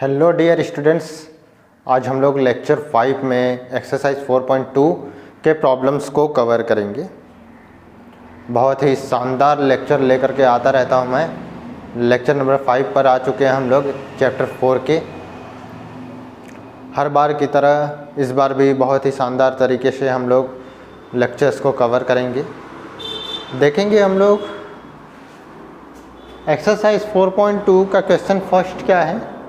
Hello dear students, आज हम लोग लेक्चर 5 में एक्सरसाइज 4.2 के प्रॉब्लम्स को कवर करेंगे। बहुत ही शानदार लेक्चर लेकर के आता रहता हूं मैं। लेक्चर नंबर 5 पर आ चुके हैं हम लोग चैप्टर 4 के। हर बार की तरह इस बार भी बहुत ही शानदार तरीके से हम लोग लेक्चर्स को कवर करेंगे। देखेंगे हम लोग एक्सरसाइज 4.2 का क्वेश्चन फर्स्ट क्या है।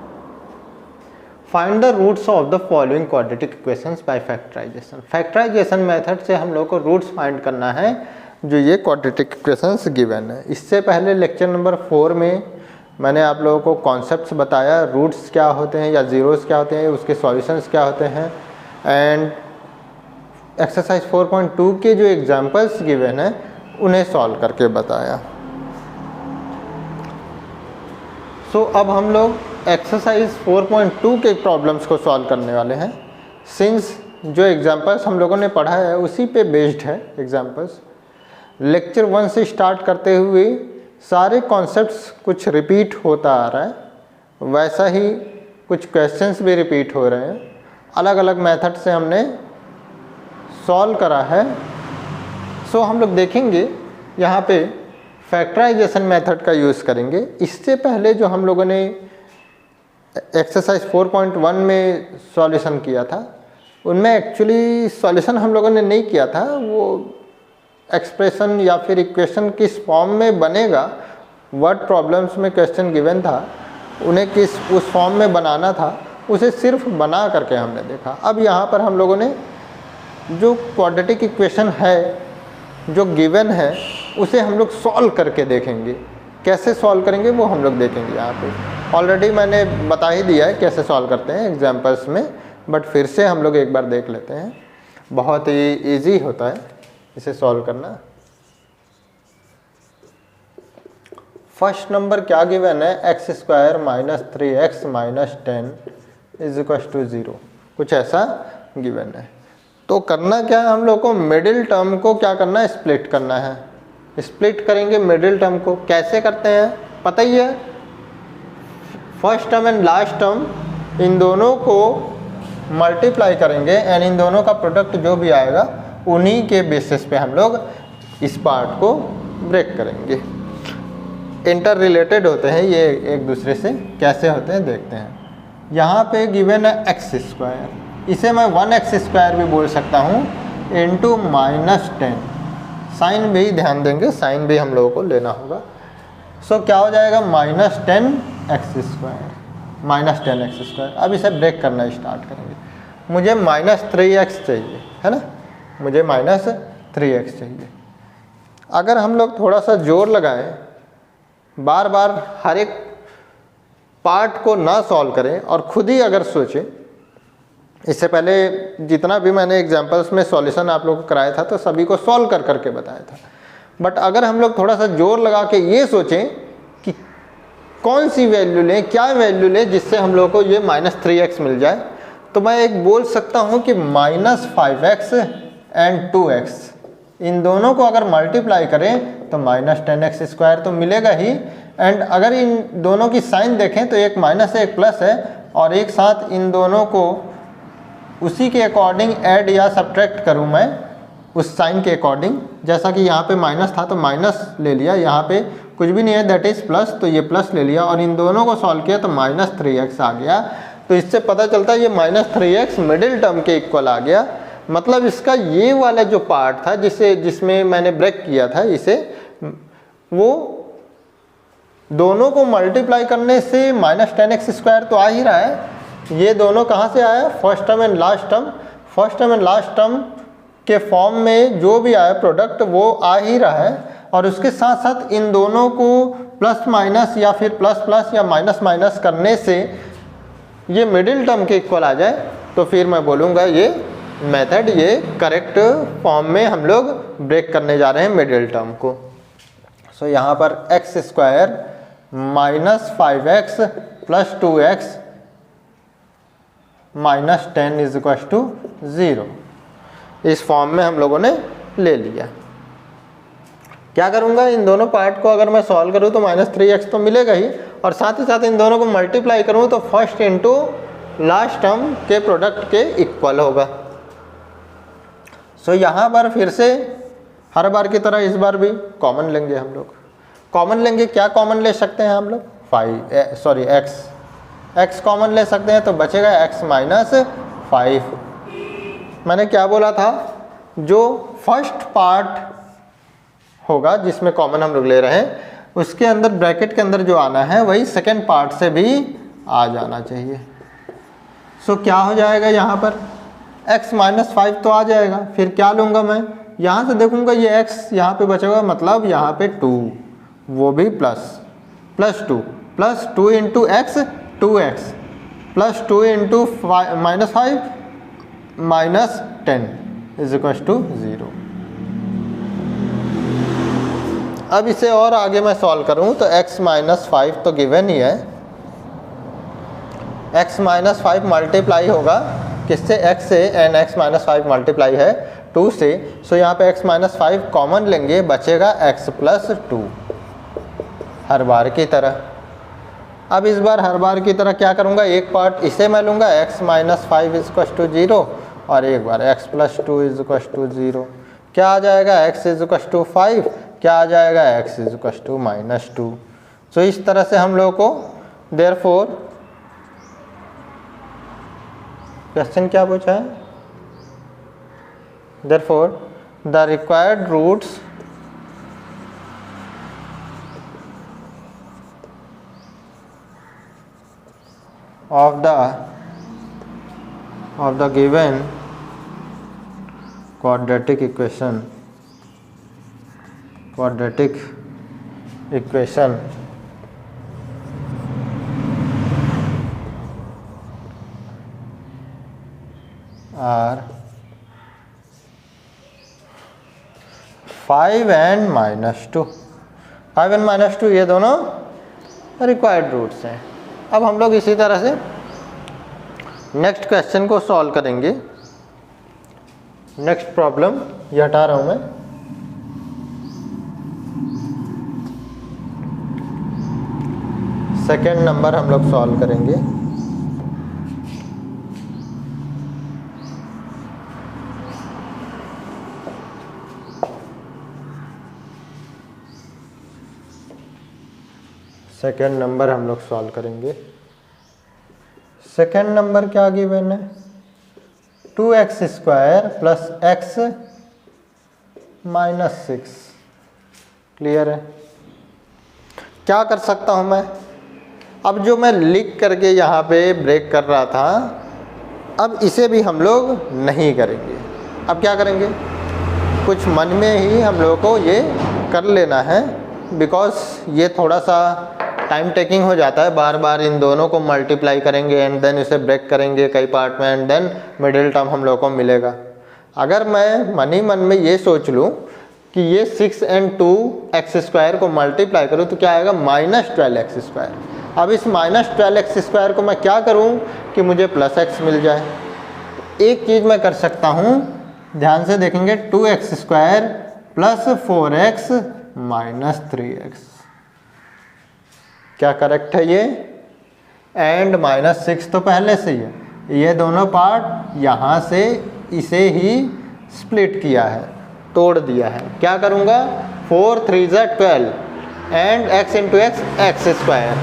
Find the roots of the following quadratic equations by factorisation. Factorisation method से हम लोग को रूट्स फाइंड करना है जो ये क्वाड्रेटिक इक्वेशंस गिवन है। इससे पहले लेक्चर नंबर 4 में मैंने आप लोगों को कॉन्सेप्ट्स बताया, रूट्स क्या होते हैं या जीरोस क्या होते हैं, उसके सॉल्यूशंस क्या होते हैं, एंड एक्सरसाइज 4.2 के जो एग्जाम्पल्स गिवन है उन्हें सॉल्व करके बताया। सो अब हम लोग एक्सरसाइज 4.2 के प्रॉब्लम्स को सॉल्व करने वाले हैं। सिंस जो एग्जांपल्स हम लोगों ने पढ़ा है उसी पे बेस्ड है एग्जांपल्स। लेक्चर 1 से स्टार्ट करते हुए सारे कॉन्सेप्ट्स कुछ रिपीट होता आ रहा है, वैसा ही कुछ क्वेश्चंस भी रिपीट हो रहे हैं। अलग अलग मेथड से हमने सॉल्व करा है। सो हम लोग देखेंगे यहाँ पे फैक्टराइजेशन मेथड का यूज़ करेंगे। इससे पहले जो हम लोगों ने एक्सरसाइज 4.1 में सॉल्यूशन किया था उनमें एक्चुअली सॉल्यूशन हम लोगों ने नहीं किया था। वो एक्सप्रेशन या फिर इक्वेशन किस फॉर्म में बनेगा, वर्ड प्रॉब्लम्स में क्वेश्चन गिवन था, उन्हें किस उस फॉर्म में बनाना था, उसे सिर्फ बना करके हमने देखा। अब यहाँ पर हम लोगों ने जो क्वाड्रेटिक इक्वेशन है जो गिवन है उसे हम लोग सॉल्व करके देखेंगे। कैसे सॉल्व करेंगे वो हम लोग देखेंगे। यहाँ पे ऑलरेडी मैंने बता ही दिया है कैसे सॉल्व करते हैं एग्जाम्पल्स में, बट फिर से हम लोग एक बार देख लेते हैं। बहुत ही इजी होता है इसे सॉल्व करना। फर्स्ट नंबर क्या गिवन है, x² - 3x - 10 = 0, कुछ ऐसा गिवन है। तो करना क्या है, हम लोग को मिडिल टर्म को क्या करना है, स्प्लिट करना है। स्प्लिट करेंगे मिडिल टर्म को। कैसे करते हैं पता ही है, first term and last term in दोनों को मल्टीप्लाई करेंगे एंड इन दोनों का प्रोडक्ट जो भी आएगा उन्हीं के बेसिस पे हम लोग इस पार्ट को ब्रेक करेंगे। इंटर रिलेटेड होते हैं ये एक दूसरे से, कैसे होते हैं देखते हैं। यहाँ पे गिवन है x², इसे मैं 1x² भी बोल सकता हूँ इंटू -10। साइन भी ध्यान देंगे, साइन भी हम लोगों को लेना होगा। सो क्या हो जाएगा, -10x²। अब इसे ब्रेक करना स्टार्ट करेंगे। मुझे -3x चाहिए, है ना, मुझे -3x चाहिए। अगर हम लोग थोड़ा सा जोर लगाएं, बार बार हर एक पार्ट को ना सॉल्व करें और खुद ही अगर सोचें, इससे पहले जितना भी मैंने एग्जांपल्स में सॉल्यूशन आप लोगों को कराया था तो सभी को सॉल्व कर करके बताया था। बट अगर हम लोग थोड़ा सा जोर लगा के ये सोचें कि कौन सी वैल्यू लें, क्या वैल्यू लें जिससे हम लोग को ये -3x मिल जाए, तो मैं एक बोल सकता हूँ कि -5x एंड 2x इन दोनों को अगर मल्टीप्लाई करें तो -10x² तो मिलेगा ही। एंड अगर इन दोनों की साइन देखें तो एक माइनस है एक प्लस है, और एक साथ इन दोनों को उसी के अकॉर्डिंग ऐड या सब्ट्रैक्ट करूं मैं उस साइन के अकॉर्डिंग। जैसा कि यहाँ पे माइनस था तो माइनस ले लिया, यहाँ पे कुछ भी नहीं है दैट इज़ प्लस, तो ये प्लस ले लिया, और इन दोनों को सॉल्व किया तो -3x आ गया। तो इससे पता चलता है ये -3x मिडिल टर्म के इक्वल आ गया। मतलब इसका ये वाला जो पार्ट था जिसमें मैंने ब्रेक किया था, इसे वो दोनों को मल्टीप्लाई करने से -10x² तो आ ही रहा है। ये दोनों कहाँ से आया, first term and last term. First term and last term के फॉर्म में जो भी आया प्रोडक्ट वो आ ही रहा है, और उसके साथ साथ इन दोनों को प्लस माइनस या फिर प्लस प्लस या माइनस माइनस करने से ये मिडिल टर्म के इक्वल आ जाए, तो फिर मैं बोलूँगा ये मेथड ये करेक्ट फॉर्म में हम लोग ब्रेक करने जा रहे हैं मिडिल टर्म को। सो यहाँ पर x² -5x + 2x -10 = 0 इस फॉर्म में हम लोगों ने ले लिया। क्या करूँगा, इन दोनों पार्ट को अगर मैं सॉल्व करूँ तो -3x तो मिलेगा ही, और साथ ही साथ इन दोनों को मल्टीप्लाई करूँ तो फर्स्ट इंटू लास्ट टर्म के प्रोडक्ट के इक्वल होगा। सो यहाँ पर फिर से हर बार की तरह इस बार भी कॉमन लेंगे हम लोग। कॉमन लेंगे, क्या कॉमन ले सकते हैं हम लोग? एक्स कॉमन ले सकते हैं, तो बचेगा x माइनस 5। मैंने क्या बोला था, जो फर्स्ट पार्ट होगा जिसमें कॉमन हम लोग ले रहे हैं उसके अंदर ब्रैकेट के अंदर जो आना है वही सेकेंड पार्ट से भी आ जाना चाहिए। सो क्या हो जाएगा यहाँ पर x माइनस 5 तो आ जाएगा, फिर क्या लूँगा मैं, यहाँ से देखूँगा ये x यहाँ पे बचेगा, मतलब यहाँ पे 2, वो भी plus 2 plus 2 into x 2x plus 2 into minus 5 minus 10 is equal to 0। अब इसे और आगे मैं सॉल्व करूँ तो x माइनस 5 तो गिवन ही है, x माइनस 5 मल्टीप्लाई होगा किससे, x से, एंड x माइनस 5 मल्टीप्लाई है 2 से। सो यहाँ पे x माइनस 5 कॉमन लेंगे, बचेगा x प्लस 2 हर बार की तरह। अब इस बार हर बार की तरह क्या करूँगा, एक पार्ट इसे मैं लूँगा x minus 5 is equal to 0 और एक बार x plus 2 is equal to 0। क्या आ जाएगा, x इज इक्वल टू 5, क्या आ जाएगा, x is equal to minus 2। So इस तरह से हम लोग को देयरफॉर क्वेश्चन क्या पूछा है, therefore the required roots of the given quadratic equation are 5 and minus 2। 5 and minus 2 ये दोनों रिक्वायर्ड रूट्स हैं। अब हम लोग इसी तरह से नेक्स्ट क्वेश्चन को सॉल्व करेंगे। नेक्स्ट प्रॉब्लम ये हटा रहा हूं मैं। सेकेंड नंबर हम लोग सॉल्व करेंगे। सेकेंड नंबर हम लोग सॉल्व करेंगे। सेकेंड नंबर क्या गिवन है, 2x square plus x minus 6। Clear है? क्या कर सकता हूँ मैं, अब जो मैं लिख करके यहाँ पे ब्रेक कर रहा था, अब इसे भी हम लोग नहीं करेंगे। अब क्या करेंगे, कुछ मन में ही हम लोगों को ये कर लेना है, बिकॉज ये थोड़ा सा टाइम टेकिंग हो जाता है। बार बार इन दोनों को मल्टीप्लाई करेंगे एंड देन इसे ब्रेक करेंगे कई पार्ट में, एंड देन मिडिल टर्म हम लोगों को मिलेगा। अगर मैं मन ही मन में ये सोच लूँ कि ये 6 and 2x स्क्वायर को मल्टीप्लाई करूँ तो क्या आएगा, माइनस 12x स्क्वायर। अब इस माइनस 12x स्क्वायर को मैं क्या करूँ कि मुझे प्लस x मिल जाए। एक चीज़ मैं कर सकता हूँ, ध्यान से देखेंगे, 2x square plus 4x minus 3x। क्या करेक्ट है ये, एंड माइनस 6 तो पहले से ही है। ये दोनों पार्ट यहाँ से इसे ही स्प्लिट किया है, तोड़ दिया है। क्या करूँगा, 4 3 12 and x into x square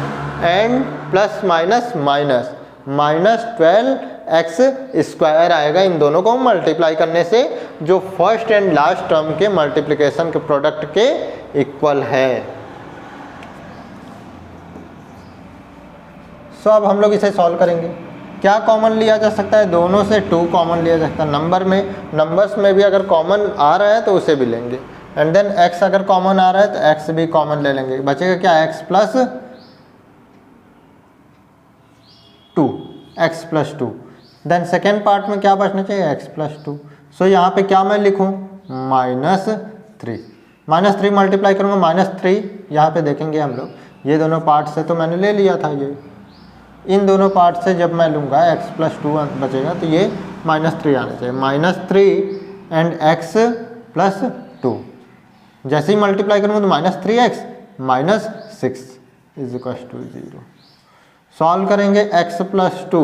and plus minus minus minus 12x square आएगा इन दोनों को मल्टीप्लाई करने से, जो फर्स्ट एंड लास्ट टर्म के मल्टीप्लिकेशन के प्रोडक्ट के इक्वल है। सो अब हम लोग इसे सॉल्व करेंगे। क्या कॉमन लिया जा सकता है, दोनों से 2 कॉमन लिया जा सकता है। नंबर्स में भी अगर कॉमन आ रहा है तो उसे भी लेंगे, एंड देन x अगर कॉमन आ रहा है तो x भी कॉमन ले लेंगे। बचेगा क्या, x plus 2। Then second part में क्या बचना चाहिए, x प्लस 2। सो यहाँ पे क्या मैं लिखूँ, माइनस 3 मल्टीप्लाई करूँगा माइनस 3। यहाँ पे देखेंगे हम लोग, ये दोनों पार्ट से तो मैंने ले लिया था, ये इन दोनों पार्ट से जब मैं लूँगा x प्लस 2 बचेगा तो ये माइनस 3 आना चाहिए। माइनस 3 एंड x प्लस 2, जैसे ही मल्टीप्लाई करूँगा तो minus 3x minus 6 is equal to 0। Solve करेंगे x प्लस 2,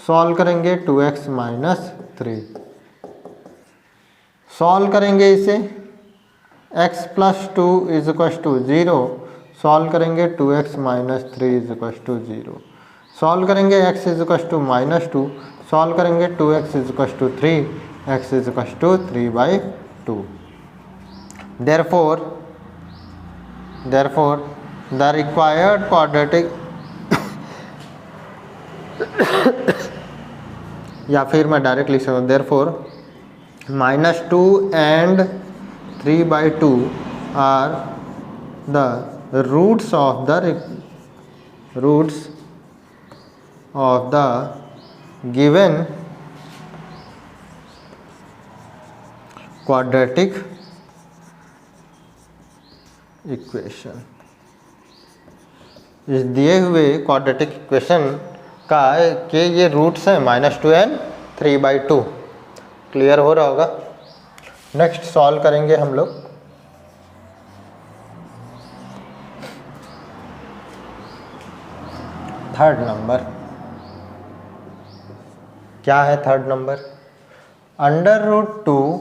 सॉल्व करेंगे 2x माइनस 3, सॉल्व करेंगे इसे x plus 2 is equal to 0, solve करेंगे 2x minus 3 is equal to 0, solve करेंगे x is equal to minus 2, solve करेंगे 2x is equal to 3, x is equal to 3/2। therefore the required quadratic या फिर मैं direct लिख सकता हूँ therefore -2 and 3/2 are the roots of the given quadratic equation. इस दिए हुए क्वाड्रेटिक इक्वेशन का के ये रूट्स हैं -2 एंड 3/2। क्लियर हो रहा होगा। नेक्स्ट सॉल्व करेंगे हम लोग। थर्ड नंबर क्या है? थर्ड नंबर √2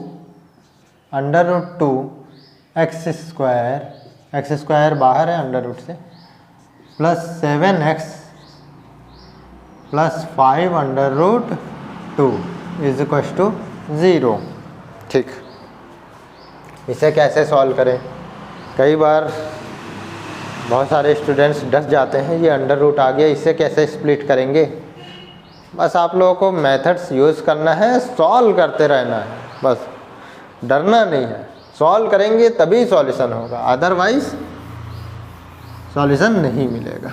एक्स स्क्वायर बाहर है अंडर रूट से, plus 7x plus 5√2 is equal to 0। ठीक, इसे कैसे सॉल्व करें? कई बार बहुत सारे स्टूडेंट्स डस जाते हैं, ये अंडर रूट आ गया, इसे कैसे स्प्लिट करेंगे? बस आप लोगों को मेथड्स यूज़ करना है, सॉल्व करते रहना है, बस डरना नहीं है। सॉल्व करेंगे तभी सॉल्यूशन होगा, अदरवाइज सॉल्यूशन नहीं मिलेगा।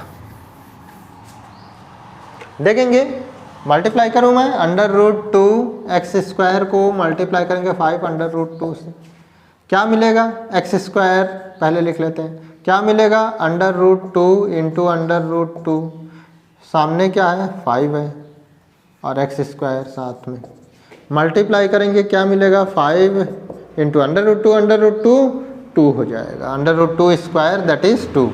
देखेंगे, मल्टीप्लाई करूँ मैं √2 एक्स स्क्वायर को मल्टीप्लाई करेंगे 5√2 से, क्या मिलेगा? एक्स स्क्वायर पहले लिख लेते हैं, क्या मिलेगा? √2 इंटू √2, सामने क्या है? 5 है और एक्स स्क्वायर साथ में, मल्टीप्लाई करेंगे क्या मिलेगा? 5 इंटू √2 2 हो जाएगा, √2 square that is 2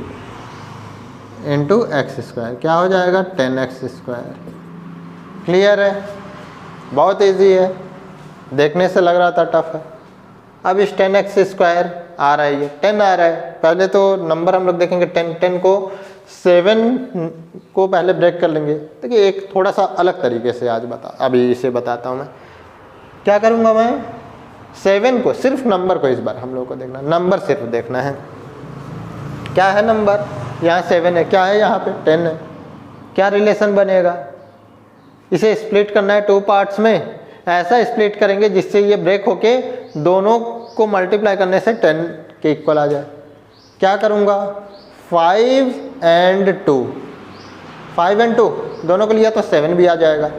into x square, क्या हो जाएगा? 10x square. क्लियर है? बहुत इजी है, देखने से लग रहा था टफ है। अब इस 10x स्क्वायर आ रहा है, ये 10 आ रहा है। पहले तो नंबर हम लोग देखेंगे 10 को 7 को पहले ब्रेक कर लेंगे। देखिए एक थोड़ा सा अलग तरीके से आज अभी इसे बताता हूँ मैं। क्या करूँगा मैं? 7 को, सिर्फ नंबर को इस बार हम लोग को देखना, नंबर सिर्फ देखना है। क्या है नंबर? यहाँ 7 है, क्या है यहाँ पे? 10 है। क्या रिलेशन बनेगा? इसे स्प्लिट करना है 2 पार्ट्स में, ऐसा स्प्लिट करेंगे जिससे ये ब्रेक होके दोनों को मल्टीप्लाई करने से 10 के इक्वल आ जाए। क्या करूँगा? 5 and 2 दोनों को लिया तो 7 भी आ जाएगा।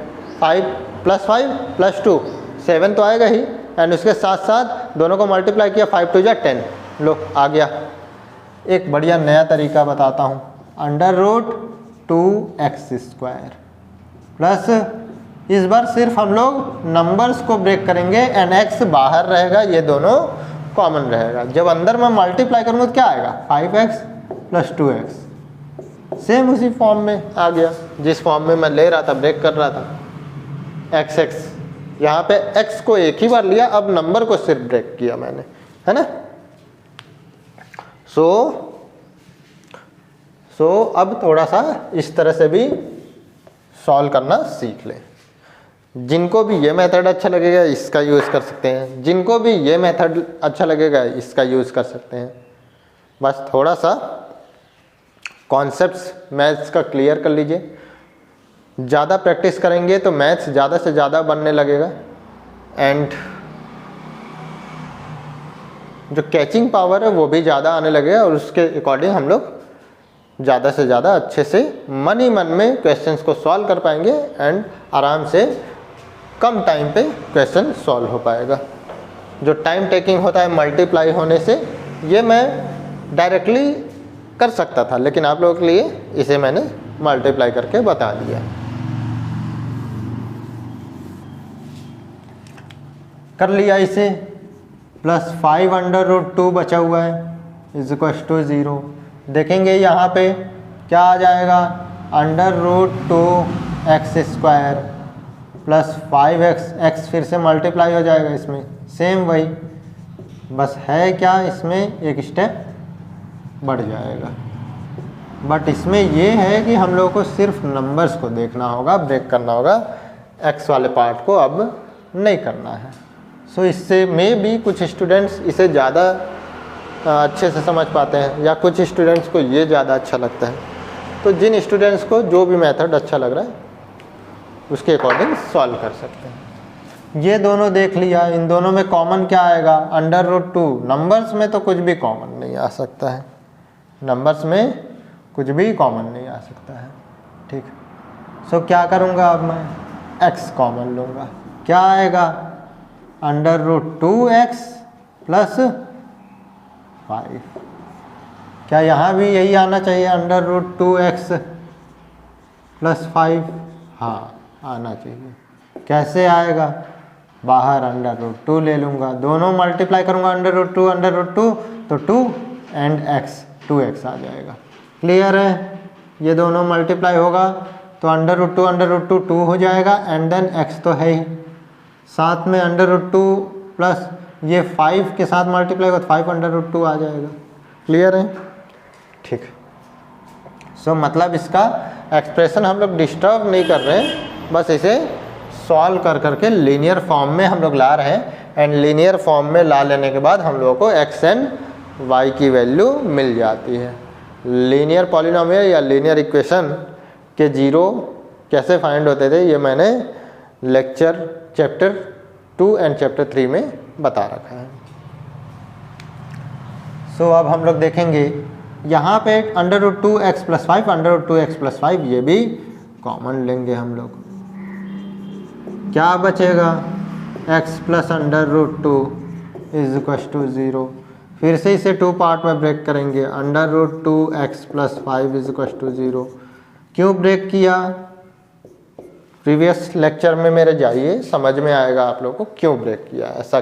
5 + 5 + 2 7 तो आएगा ही, एंड उसके साथ साथ दोनों को मल्टीप्लाई किया, 5 × 2 = 10। लो आ गया। एक बढ़िया नया तरीका बताता हूँ, √2x² प्लस, इस बार सिर्फ हम लोग नंबर्स को ब्रेक करेंगे एंड x बाहर रहेगा, ये दोनों कॉमन रहेगा। जब अंदर में मल्टीप्लाई करूँगा तो क्या आएगा? 5x + 2x, सेम उसी फॉर्म में आ गया जिस फॉर्म में मैं ले रहा था, ब्रेक कर रहा था। x यहाँ पे x को एक ही बार लिया, अब नंबर को सिर्फ ब्रेक किया मैंने, है ना। सो अब थोड़ा सा इस तरह से भी सॉल्व करना सीख लें। जिनको भी ये मेथड अच्छा लगेगा इसका यूज़ कर सकते हैं, जिनको भी ये मेथड अच्छा लगेगा इसका यूज़ कर सकते हैं। बस थोड़ा सा कॉन्सेप्ट्स मैथ्स का क्लियर कर लीजिए। ज़्यादा प्रैक्टिस करेंगे तो मैथ्स ज़्यादा से ज़्यादा बनने लगेगा, एंड जो कैचिंग पावर है वो भी ज़्यादा आने लगेगा, और उसके अकॉर्डिंग हम लोग ज़्यादा से ज़्यादा अच्छे से मन ही मन में क्वेश्चंस को सॉल्व कर पाएंगे, एंड आराम से कम टाइम पे क्वेश्चन सॉल्व हो पाएगा। जो टाइम टेकिंग होता है मल्टीप्लाई होने से, ये मैं डायरेक्टली कर सकता था, लेकिन आप लोगों के लिए इसे मैंने मल्टीप्लाई करके बता दिया। कर लिया इसे, प्लस 5√2 बचा हुआ है इज इक्वल टू 0, देखेंगे यहाँ पे क्या आ जाएगा, under root 2x² plus 5x, x फिर से मल्टीप्लाई हो जाएगा इसमें, सेम वही, बस है क्या इसमें एक स्टेप बढ़ जाएगा। बट इसमें ये है कि हम लोगों को सिर्फ नंबर्स को देखना होगा, ब्रेक करना होगा, x वाले पार्ट को अब नहीं करना है। सो इससे में भी कुछ स्टूडेंट्स इसे ज़्यादा अच्छे से समझ पाते हैं या कुछ स्टूडेंट्स को ये ज़्यादा अच्छा लगता है। तो जिन स्टूडेंट्स को जो भी मेथड अच्छा लग रहा है उसके अकॉर्डिंग सॉल्व कर सकते हैं। ये दोनों देख लिया, इन दोनों में कॉमन क्या आएगा, अंडर रूट 2। नंबर्स में तो कुछ भी कॉमन नहीं आ सकता है, नंबर्स में कुछ भी कॉमन नहीं आ सकता है, ठीक। सो क्या करूँगा अब मैं, x कॉमन लूँगा, क्या आएगा, अंडर रूट 2x प्लस 5। क्या यहाँ भी यही आना चाहिए, अंडर रूट 2x प्लस 5? हाँ आना चाहिए। कैसे आएगा, बाहर अंडर रूट 2 ले लूँगा, दोनों मल्टीप्लाई करूँगा, अंडर रूट 2 तो 2 एंड x 2x आ जाएगा। क्लियर है, ये दोनों मल्टीप्लाई होगा तो अंडर रूट 2 2 हो जाएगा एंड देन x तो है ही, साथ में अंडर रूट 2 प्लस ये 5 के साथ मल्टीप्लाई होगा तो 5 अंडर रूट 2 आ जाएगा। क्लियर है, ठीक। सो मतलब इसका एक्सप्रेशन हम लोग डिस्टर्ब नहीं कर रहे हैं, बस इसे सॉल्व कर करके लीनियर फॉर्म में हम लोग ला रहे हैं एंड लीनियर फॉर्म में ला लेने के बाद हम लोगों को x एंड y की वैल्यू मिल जाती है। लीनियर पॉलिनोमियल या लीनियर इक्वेशन के जीरो कैसे फाइंड होते थे ये मैंने लेक्चर चैप्टर 2 एंड चैप्टर 3 में बता रखा है। सो अब हम लोग देखेंगे यहाँ पे under root 2x plus 5, under root 2x plus 5 ये भी कॉमन लेंगे हम लोग, क्या बचेगा, x plus under root 2 is equal to 0। फिर से इसे 2 पार्ट में ब्रेक करेंगे, under root 2x plus 5 is equal to 0। क्यों ब्रेक किया, प्रीवियस लेक्चर में मेरे जाइए, समझ में आएगा आप लोगों को क्यों ब्रेक किया, ऐसा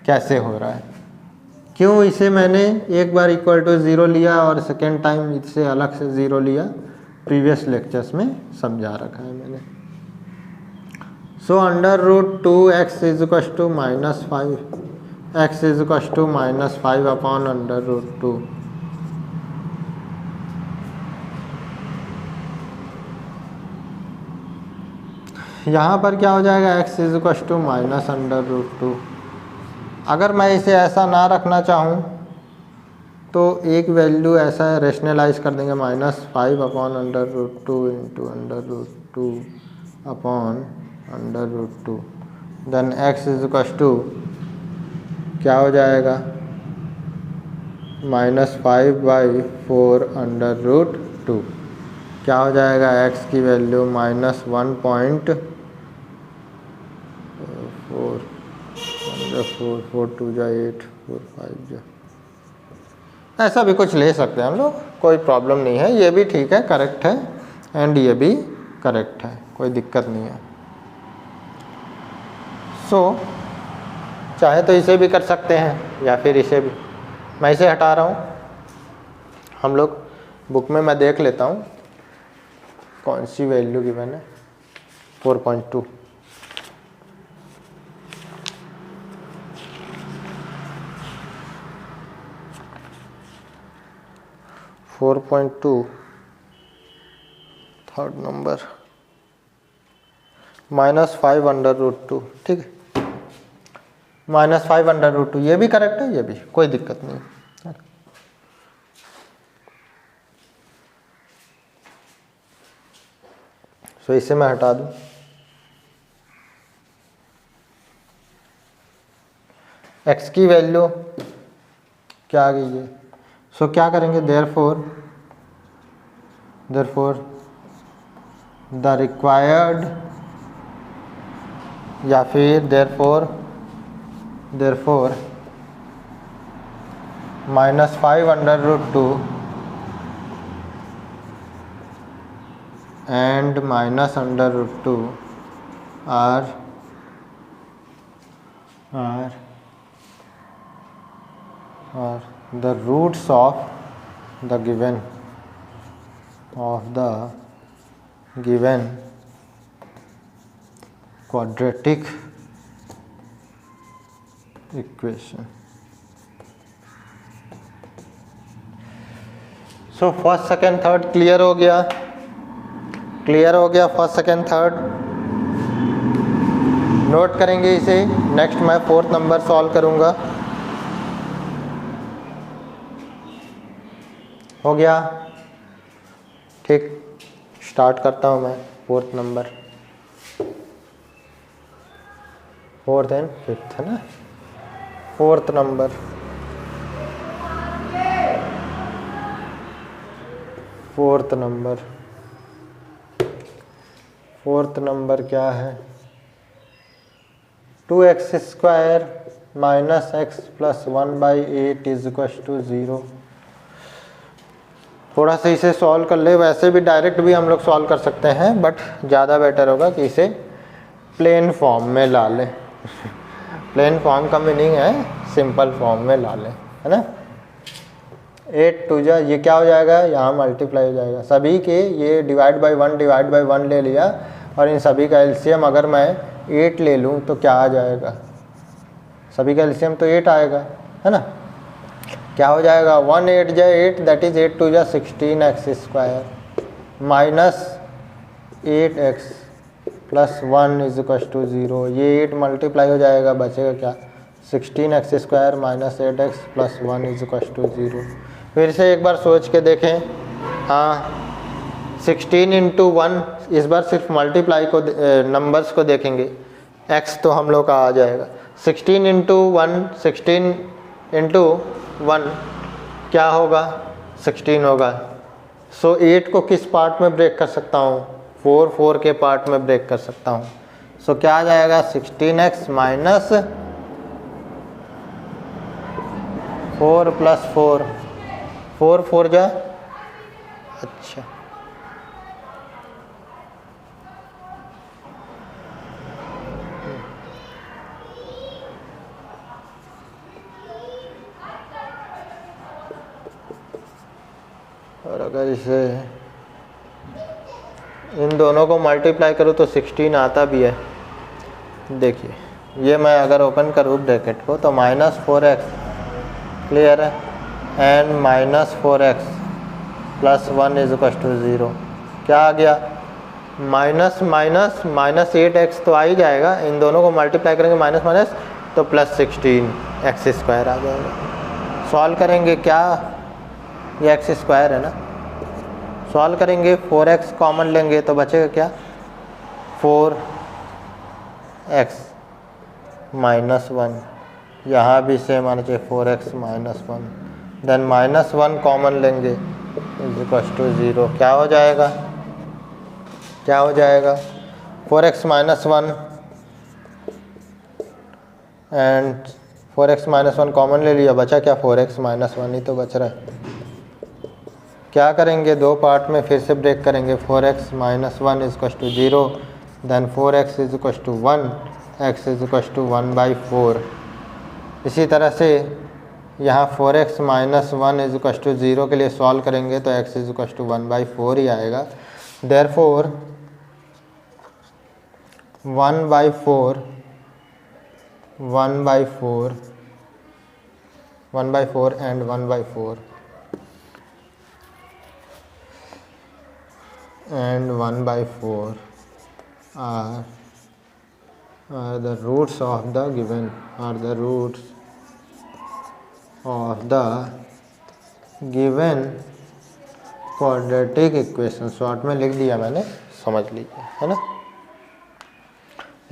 कैसे हो रहा है, क्यों इसे मैंने एक बार इक्वल टू 0 लिया और सेकेंड टाइम इसे अलग से 0 लिया, प्रीवियस लेक्चर्स में समझा रखा है मैंने। So under root 2x is equal to -5, x is equal to -5 upon under root 2। यहाँ पर क्या हो जाएगा, x is equal to minus under root 2। अगर मैं इसे ऐसा ना रखना चाहूँ तो एक वैल्यू ऐसा है, रेशनलाइज कर देंगे, -5 upon under root 2 into under root 2 upon under root 2, then x is equal to क्या हो जाएगा, -5/4 अंडर रूट 2। क्या हो जाएगा, x की वैल्यू -1.4, 4 2 जा 8, 4 5 जा, ऐसा भी कुछ ले सकते हैं हम लोग, कोई प्रॉब्लम नहीं है, ये भी ठीक है, करेक्ट है, एंड ये भी करेक्ट है, कोई दिक्कत नहीं है। सो चाहे तो इसे भी कर सकते हैं या फिर इसे भी, मैं इसे हटा रहा हूँ, हम लोग बुक में मैं देख लेता हूँ कौन सी वैल्यू गिवन है, 4.2। थर्ड नंबर -5 अंडर रूट 2, ठीक है, -5 अंडर रूट 2, ये भी करेक्ट है, ये भी कोई दिक्कत नहीं। सो इसे मैं हटा दूं, x की वैल्यू क्या आ गई है, सो क्या करेंगे, देयरफॉर द रिक्वायर्ड या फिर therefore -5 under root 2 and minus under root 2 are the roots of the given of the given quadratic equation. So first second third clear हो गया, क्लियर हो गया फर्स्ट सेकेंड थर्ड। नोट करेंगे इसे, next मैं fourth number solve करूंगा। हो गया ठीक, स्टार्ट करता हूं मैं fourth number, fourth and fifth है ना। Fourth number, fourth number, fourth number क्या है? 2x square minus x plus 1/8 is equal to 0। थोड़ा सा इसे सॉल्व कर ले, वैसे भी डायरेक्ट भी हम लोग सॉल्व कर सकते हैं, बट ज़्यादा बेटर होगा कि इसे प्लेन फॉर्म में ला लें। प्लेन फॉर्म का मीनिंग है सिंपल फॉर्म में ला लें, है ना। 8 2 जा, ये क्या हो जाएगा, यहाँ मल्टीप्लाई हो जाएगा सभी के, ये डिवाइड बाई 1 ले लिया, और इन सभी का एलसीएम अगर मैं 8 ले लूँ तो क्या आ जाएगा, सभी का एलसीएम तो 8 आएगा, है ना। क्या हो जाएगा, 1 8 जा 8, दैट इज 8 2 जा 16x square minus 8x plus 1 is equal to 0। ये 8 मल्टीप्लाई हो जाएगा, बचेगा क्या, 16x square minus 8x plus 1 is equal to 0। फिर से एक बार सोच के देखें, हाँ 16 इंटू 1, इस बार सिर्फ मल्टीप्लाई को नंबर्स को देखेंगे, x तो हम लोग का आ जाएगा। 16 इंटू 1, 16 इंटू 1 क्या होगा, 16 होगा। सो 8 को किस पार्ट में ब्रेक कर सकता हूँ, 4 के पार्ट में ब्रेक कर सकता हूँ। सो क्या आ जाएगा, 16x माइनस 4 प्लस 4, 4 4 जा, अच्छा और अगर इसे इन दोनों को मल्टीप्लाई करूँ तो 16 आता भी है। देखिए ये मैं अगर ओपन करूँ ब्रैकेट को तो -4x क्लियर है, and -4x plus 1 is equal to 0। क्या आ गया, माइनस माइनस माइनस 8x तो आ ही जाएगा, इन दोनों को मल्टीप्लाई करेंगे माइनस माइनस तो प्लस 16x स्क्वायर आ जाएगा। सॉल्व करेंगे क्या, ये x स्क्वायर है ना, सॉल्व करेंगे 4x कॉमन लेंगे तो बचेगा क्या, 4x माइनस 1, यहाँ भी सेम आना चाहिए 4x माइनस 1, देन -1 कॉमन लेंगे इज इक्वल टू 0। क्या हो जाएगा, क्या हो जाएगा, 4x minus 1 and 4x minus 1 common ले लिया, बचा क्या, 4x माइनस 1 ही तो बच रहा है। क्या करेंगे, दो पार्ट में फिर से ब्रेक करेंगे, 4x minus 1 is equal to 0, then 4x is equal to 1, x is equal to 1/4। इसी तरह से यहाँ 4x minus 1 is equal to 0 के लिए सॉल्व करेंगे तो x इज इक्वल टू 1/4 ही आएगा। Therefore 1/4 and 1/4 and 1/4 are the roots of the given, are the roots of the given quadratic equation। Short में लिख दिया मैंने, समझ लीजिए, है ना।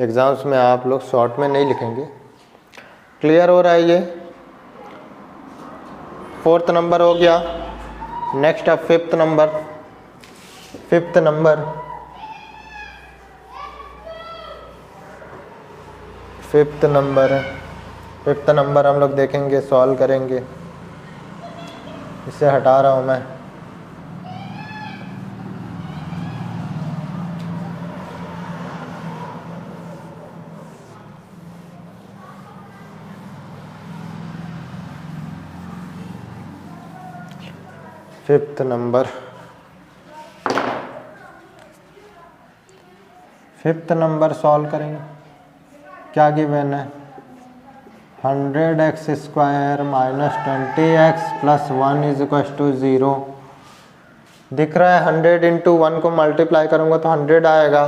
एग्जाम्स में आप लोग शॉर्ट में नहीं लिखेंगे। क्लियर हो रहा है ये, फोर्थ नंबर हो गया। नेक्स्ट अब fifth number, fifth number, fifth number है, फिफ्थ नंबर हम लोग देखेंगे, सॉल्व करेंगे। इसे हटा रहा हूँ मैं, फिफ्थ नंबर सॉल्व करेंगे। क्या गिवन है? 100x square minus 20x plus 1 is equal to 0। दिख रहा है 100 इंटू 1 को मल्टीप्लाई करूँगा तो 100 आएगा।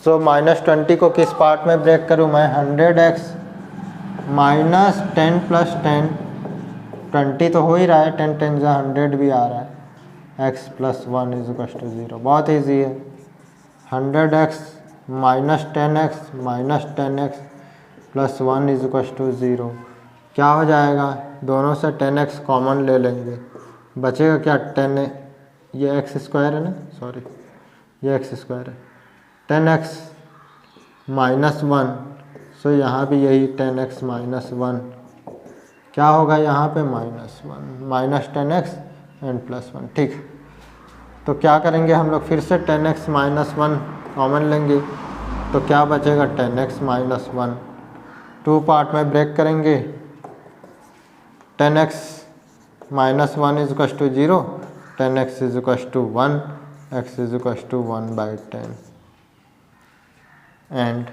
सो माइनस 20 को किस पार्ट में ब्रेक करूँ मैं? 100x माइनस 10 प्लस 10, 20 तो हो ही रहा है, 10 10 जा 100 भी आ रहा है, x plus 1 is equal to 0। बहुत ईजी है। 100x minus 10x minus 10x plus 1 is equal to 0। क्या हो जाएगा? दोनों से 10x कॉमन ले लेंगे, बचेगा क्या? 10, ये x स्क्वायर है ना, सॉरी ये x स्क्वायर है, 10x माइनस 1, सो यहाँ भी यही 10x माइनस 1, क्या होगा यहाँ पे? Minus 1, minus 10x and plus 1। ठीक, तो क्या करेंगे हम लोग? फिर से 10x माइनस 1 कॉमन लेंगे, तो क्या बचेगा? 10x minus 1। 2 पार्ट में ब्रेक करेंगे, 10x minus 1 is equal to 0, 10x is equal to 1, x is equal to 1/10 and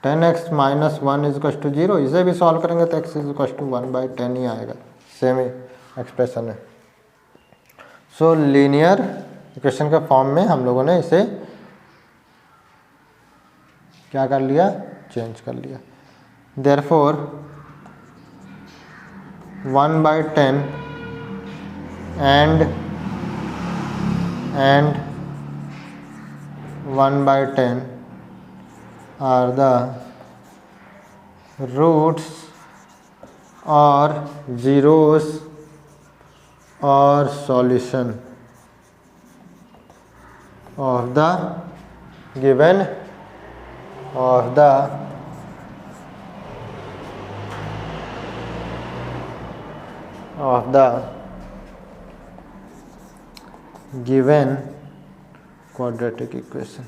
10x minus 1 is equal to 0। इसे भी सॉल्व करेंगे तो x इज इक्वल टू 1/10 ही आएगा, सेम ही एक्सप्रेशन है। सो लीनियर इक्वेशन के फॉर्म में हम लोगों ने इसे क्या कर लिया? चेंज कर लिया। Therefore 1/10 and 1/10 are the roots or zeros or solution of the given given quadratic equation।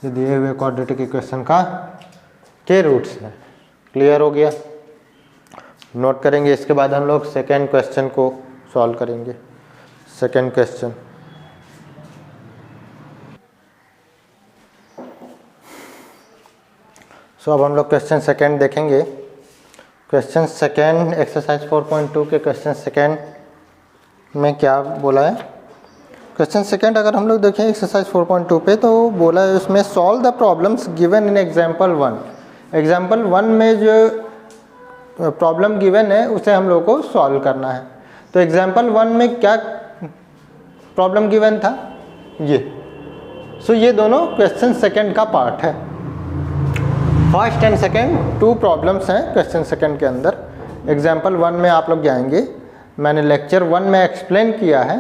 ये दिए हुए क्वाड्रेटिक इक्वेशन का के रूट्स हैं। क्लियर हो गया? नोट करेंगे। इसके बाद हम लोग सेकेंड क्वेश्चन को सॉल्व करेंगे। सेकेंड क्वेश्चन, अब हम लोग क्वेश्चन सेकेंड देखेंगे। क्वेश्चन सेकेंड एक्सरसाइज 4.2 के क्वेश्चन सेकेंड में क्या बोला है? क्वेश्चन सेकेंड अगर हम लोग देखें एक्सरसाइज 4.2 पे, तो बोला है उसमें solve the problems given in example 1। Example 1 में जो प्रॉब्लम गिवन है उसे हम लोग को सॉल्व करना है। तो एग्जाम्पल 1 में क्या प्रॉब्लम गिवन था? ये। सो ये दोनों क्वेश्चन सेकेंड का पार्ट है। फर्स्ट एंड सेकेंड 2 प्रॉब्लम्स हैं क्वेश्चन सेकेंड के अंदर। एग्जाम्पल 1 में आप लोग जाएंगे, मैंने लेक्चर 1 में एक्सप्लेन किया है,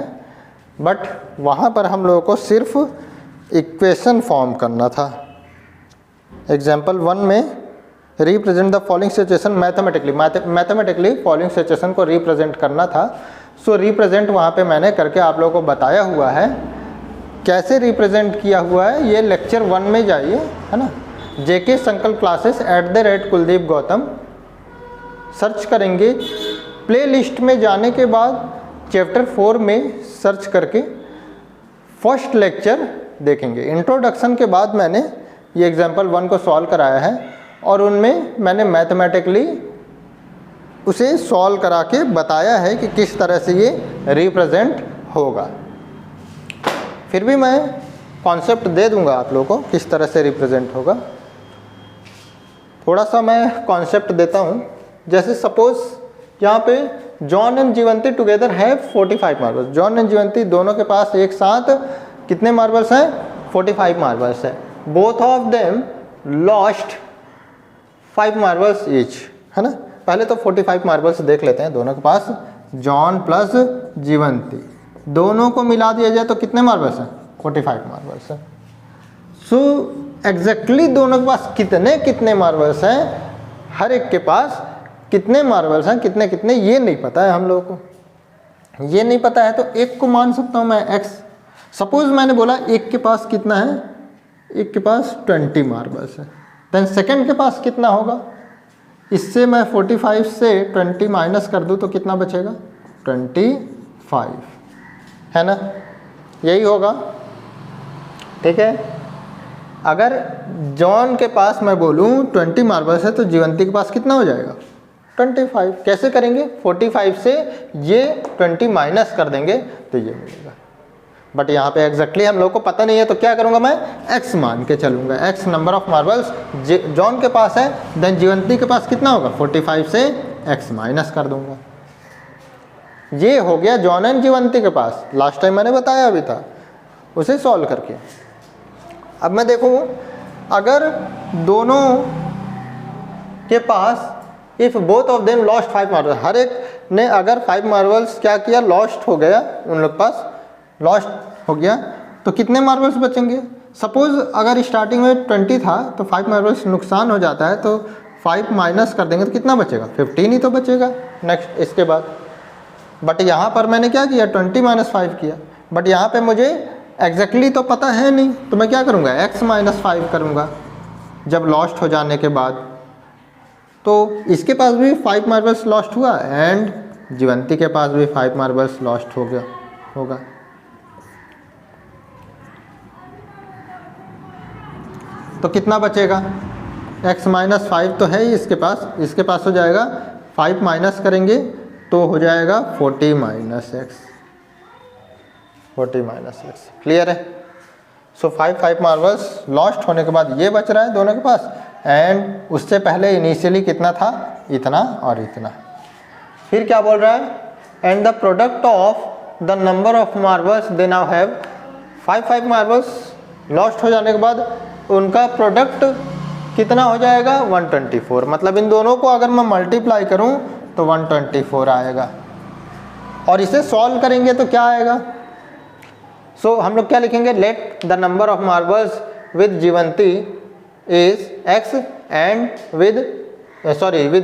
बट वहाँ पर हम लोगों को सिर्फ इक्वेशन फॉर्म करना था। एग्जाम्पल 1 में represent the following situation mathematically following situation को रिप्रेजेंट करना था। सो रिप्रेजेंट वहाँ पे मैंने करके आप लोगों को बताया हुआ है। कैसे रिप्रेजेंट किया हुआ है ये लेक्चर 1 में जाइए, है ना, JK संकल्प क्लासेस @कुलदीप गौतम सर्च करेंगे। प्ले लिस्ट में जाने के बाद चैप्टर 4 में सर्च करके फर्स्ट लेक्चर देखेंगे। इंट्रोडक्शन के बाद मैंने ये एग्जाम्पल 1 को सॉल्व कराया है और उनमें मैंने मैथमेटिकली उसे सॉल्व करा के बताया है कि किस तरह से ये रिप्रेजेंट होगा। फिर भी मैं कॉन्सेप्ट दे दूंगा आप लोगों को किस तरह से रिप्रेजेंट होगा। थोड़ा सा मैं कॉन्सेप्ट देता हूँ। जैसे सपोज यहाँ पे जॉन एंड जीवंती टुगेदर है 45 मार्बल्स। जॉन एंड जीवंती दोनों के पास एक साथ कितने मार्बल्स हैं? 45 मार्बल्स है। Both of them lost 5 marbles each, है ना। पहले तो 45 मार्बल्स देख लेते हैं दोनों के पास। जॉन प्लस जीवंती दोनों को मिला दिया जाए तो कितने मार्बल्स हैं? 45 मार्बल्स हैं। सो एग्जैक्टली दोनों के पास कितने कितने मार्बल्स हैं, हर एक के पास कितने मार्बल्स हैं, कितने कितने, ये नहीं पता है हम लोगों को। ये नहीं पता है तो एक को मान सकता हूँ मैं x। सपोज मैंने बोला एक के पास कितना है? एक के पास 20 मार्बल्स है। देन सेकंड के पास कितना होगा? इससे मैं 45 से 20 माइनस कर दूँ तो कितना बचेगा? 25, है ना? यही होगा, ठीक है। अगर जॉन के पास मैं बोलूँ 20 मार्बल्स है तो जीवंती के पास कितना हो जाएगा? 25। कैसे करेंगे? 45 से ये 20 माइनस कर देंगे तो ये मिलेगा। बट यहाँ पे एग्जैक्टली हम लोग को पता नहीं है, तो क्या करूँगा मैं? x मान के चलूँगा। x number of marbles John के पास है, देन जीवंती के पास कितना होगा? 45 से x माइनस कर दूँगा। ये हो गया जॉन एंड जीवंती के पास। लास्ट टाइम मैंने बताया भी था उसे सॉल्व करके। अब मैं देखूँ अगर दोनों के पास if both of them lost 5 marbles, हर एक ने अगर 5 मार्बल्स क्या किया? लॉस्ट हो गया, उन लोग पास लॉस्ट हो गया, तो कितने मार्बल्स बचेंगे? सपोज अगर स्टार्टिंग में 20 था तो 5 मार्बल्स नुकसान हो जाता है, तो 5 माइनस कर देंगे तो कितना बचेगा? 15 ही तो बचेगा नेक्स्ट इसके बाद। बट यहाँ पर मैंने क्या किया? 20 माइनस 5 किया। बट यहाँ पे मुझे एग्जैक्टली तो पता है नहीं, तो मैं क्या करूँगा? x माइनस 5 करूँगा जब लॉस्ट हो जाने के बाद। तो इसके पास भी 5 मार्बल्स लॉस्ट हुआ एंड जीवंती के पास भी 5 मार्बल्स लॉस्ट हो गया होगा। तो कितना बचेगा? x माइनस 5 तो है ही इसके पास हो जाएगा, 5 माइनस करेंगे तो हो जाएगा 40 माइनस x। क्लियर है? सो 5 मार्बल्स लॉस्ट होने के बाद ये बच रहा है दोनों के पास, एंड उससे पहले इनिशियली कितना था? इतना और इतना। फिर क्या बोल रहा है? And the product of the number of marbles they now have 5 marbles lost हो जाने के बाद उनका प्रोडक्ट कितना हो जाएगा? 124। मतलब इन दोनों को अगर मैं मल्टीप्लाई करूं तो 124 आएगा। और इसे सॉल्व करेंगे तो क्या आएगा? सो हम लोग क्या लिखेंगे? Let the number of marbles with Jivanti is x and with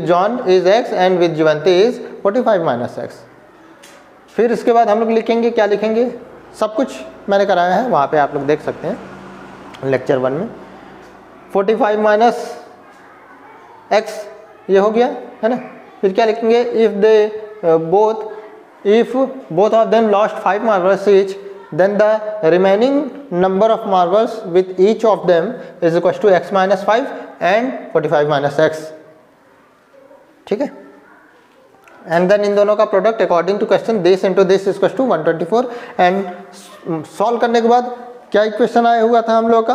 John is x and with Jivanti is 45 minus x। फिर इसके बाद हम लोग लिखेंगे, क्या लिखेंगे? सब कुछ मैंने कराया है, वहाँ पे आप लोग देख सकते हैं लेक्चर 1 में। 45 माइनस x ये हो गया, है ना? फिर क्या लिखेंगे? If both of them lost 5 marbles each, then the remaining number of marbles with each of them is equal to x minus 5 and 45 minus x। ठीक है? and then इन दोनों का product according to question this into this is equal to 124। and solve करने के बाद क्या equation आया हुआ था हम लोग का?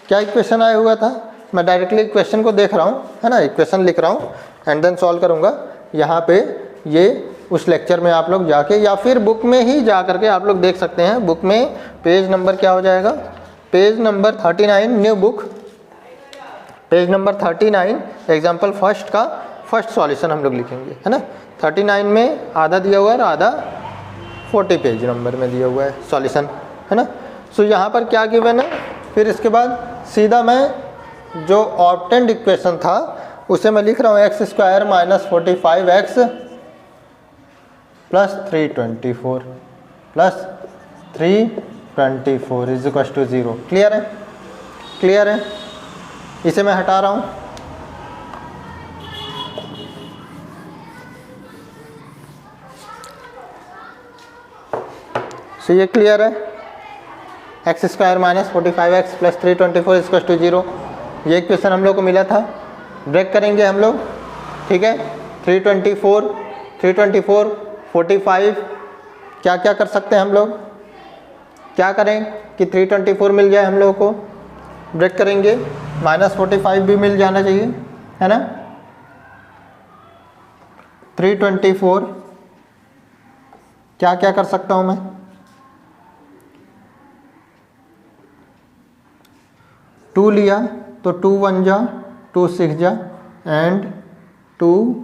क्या इक्वेशन आया हुआ था? मैं डायरेक्टली इक्वेशन को देख रहा हूँ, है ना? इक्वेशन लिख रहा हूँ एंड देन सॉल्व करूँगा। यहाँ पे ये उस लेक्चर में आप लोग जाके या फिर बुक में ही जा करके आप लोग देख सकते हैं। बुक में पेज नंबर क्या हो जाएगा? Page number 39, new book, page number 39, example first का फर्स्ट सॉल्यूशन हम लोग लिखेंगे, है ना? 39 में आधा दिया हुआ है, आधा 40 पेज नंबर में दिया हुआ है सॉल्यूशन, है ना? सो यहाँ पर क्या गिवन है? फिर इसके बाद सीधा मैं जो ऑब्टेंड इक्वेशन था उसे मैं लिख रहा हूँ x square minus 45x plus 324 is equal to 0। Clear है? क्लियर है? इसे मैं हटा रहा हूँ। सो ये क्लियर है? X square minus 45x plus 324 is equal to 0। ये क्वेश्चन हम लोग को मिला था। ब्रेक करेंगे हम लोग, ठीक है? 324, 45 क्या क्या कर सकते हैं हम लोग? क्या करें कि 324 मिल जाए हम लोग को? ब्रेक करेंगे, माइनस 45 भी मिल जाना चाहिए, है ना? 324 क्या क्या कर सकता हूँ मैं? 2 लिया तो 2 1 जा, 2 6 जा एंड 2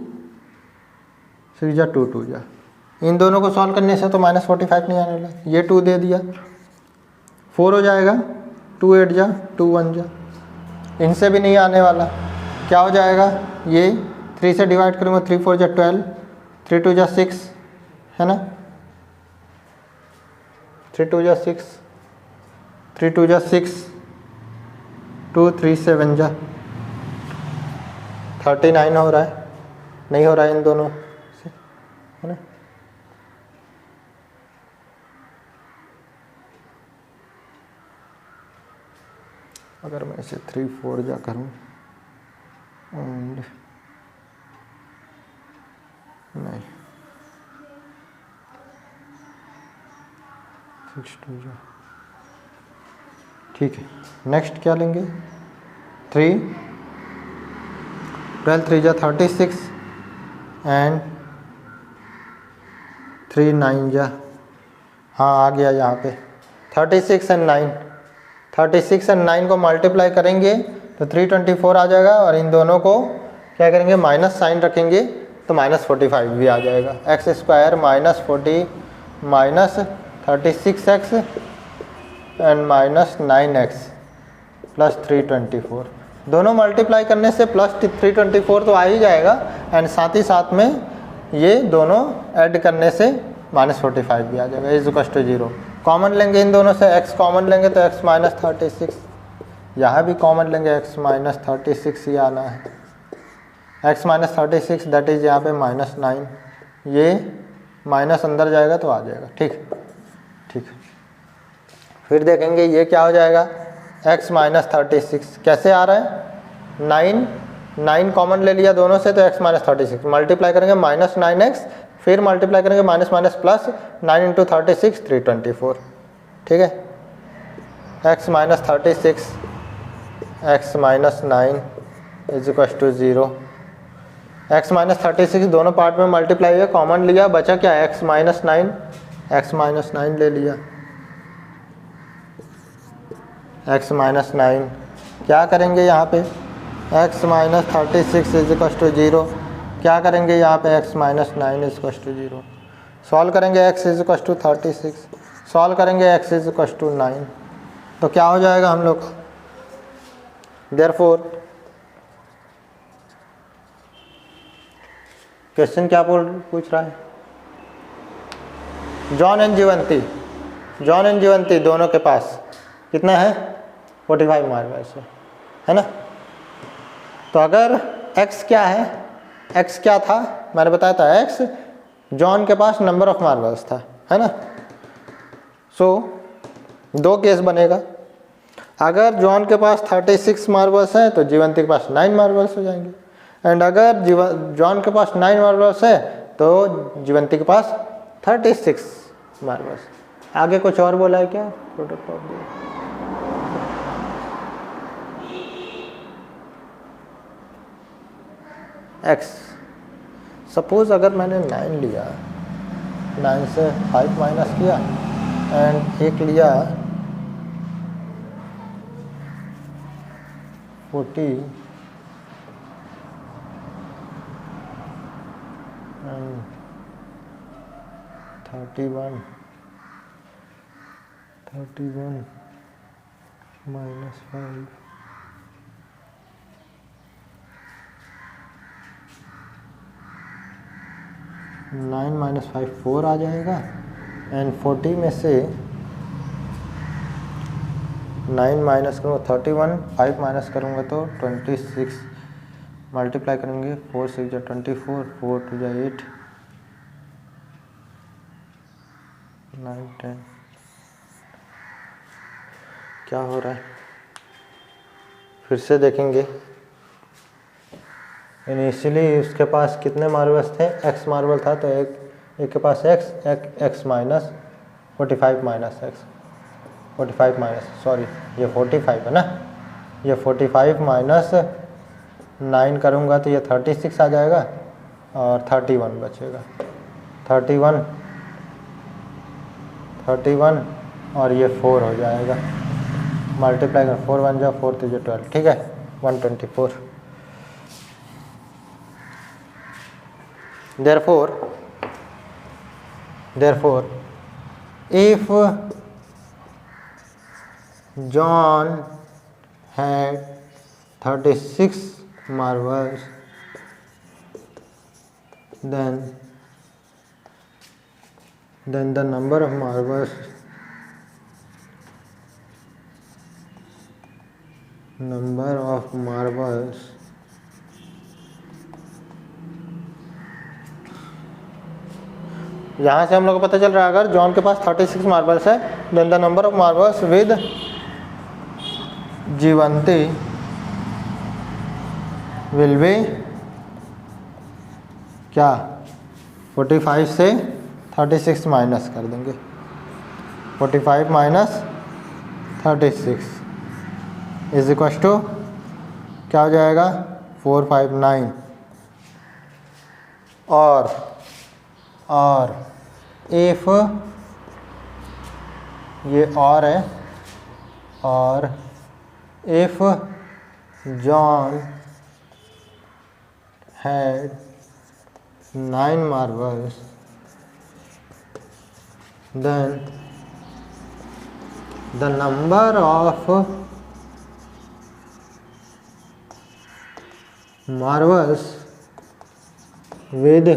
6 जा, 2 2 जा। इन दोनों को सॉल्व करने से तो माइनस 45 नहीं आने वाला। ये 2 दे दिया, 4 हो जाएगा, 2 8 जा, 2 1 जा। इनसे भी नहीं आने वाला, क्या हो जाएगा? ये 3 से डिवाइड करूँगा, 3 4 जा 12, 3 2 जा 6, है ना? 3 2 जा 6, 3 2 जा 6, 2 3 7 जा 39 हो रहा है, नहीं हो रहा है इन दोनों से, है ना। अगर मैं इसे 3 4 जा करूँ एंड नहीं 6 2 जा, ठीक है। नेक्स्ट क्या लेंगे, 3 12 3 जा 36 एंड 3 9 जा, हाँ आ गया यहाँ पे 36 एंड 9, 36 एंड 9 को मल्टीप्लाई करेंगे तो 324 आ जाएगा, और इन दोनों को क्या करेंगे माइनस साइन रखेंगे तो -45 भी आ जाएगा। X square -36x and -9x plus 324, दोनों मल्टीप्लाई करने से प्लस 324 तो आ ही जाएगा, एंड साथ ही साथ में ये दोनों ऐड करने से -45 भी आ जाएगा। इज इक्वल टू 0, कॉमन लेंगे इन दोनों से, x कॉमन लेंगे तो x -36, यहाँ भी कॉमन लेंगे x -36 ही आना है, x -36 दैट इज यहाँ पे -9, ये माइनस अंदर जाएगा तो आ जाएगा, ठीक ठीक। फिर देखेंगे ये क्या हो जाएगा, x -36 कैसे आ रहा है, 9 कॉमन ले लिया दोनों से तो x -36 मल्टीप्लाई करेंगे -9x, फिर मल्टीप्लाई करेंगे माइनस माइनस प्लस 9 इंटू 36 324, ठीक है। x -36 x -9 is equal to 0, x -36 दोनों पार्ट में मल्टीप्लाई है, कॉमन लिया, बचा क्या x -9 ले लिया, x -9 क्या करेंगे यहाँ पे, x -36 इज इक्वल टू 0, क्या करेंगे यहाँ पे x -9 is equal to 0, solve करेंगे x is equal to 36, solve करेंगे x इज इक्वल टू 9, तो क्या हो जाएगा हम लोग, देयरफॉर क्वेश्चन क्या पूछ रहा है, जॉन एंड जीवंती दोनों के पास कितना है 45 मार्बल्स है ना। तो अगर x क्या है, x क्या था मैंने बताया था, x जॉन के पास नंबर ऑफ मार्बल्स था, है ना। सो दो केस बनेगा, अगर जॉन के पास 36 मार्बल्स है तो जीवंती के पास 9 मार्बल्स हो जाएंगे, एंड अगर जॉन के पास 9 मार्बल्स है तो जीवंती के पास 36 मार्बल्स। आगे कुछ और बोला है क्या, प्रोडक्ट ऑफ x, सपोज अगर मैंने 9 लिया, 9 से 5 माइनस किया एंड एक लिया 40 एंड 31 माइनस 5, नाइन माइनस 5 4 आ जाएगा, एंड 40 में से 9 माइनस करूँगा 31, 5 माइनस करूँगा तो 26, मल्टीप्लाई करेंगे 4 6 24, 4 2 8, 9 10, क्या हो रहा है फिर से देखेंगे। इनिशियली उसके पास कितने मार्बल्स थे, x मार्बल था तो एक के पास x minus 45 minus x, 45 minus sorry ये 45 है ना, ये 45 माइनस 9 करूँगा तो ये 36 आ जाएगा और 31 बचेगा, 31 और ये 4 हो जाएगा, मल्टीप्लाई कर 4 1 जा 4 3 12, ठीक है 124। Therefore, if John had 36 marbles, then the number of marbles यहाँ से हम लोग को पता चल रहा है अगर जॉन के पास 36 मार्बल्स है then the number of marbles with Jivanti will be क्या 45 से 36 माइनस कर देंगे, 45 माइनस 36 इज इक्वल टू क्या हो जाएगा 459। और इफ ये और है और if John had 9 marbles then the number of marbles with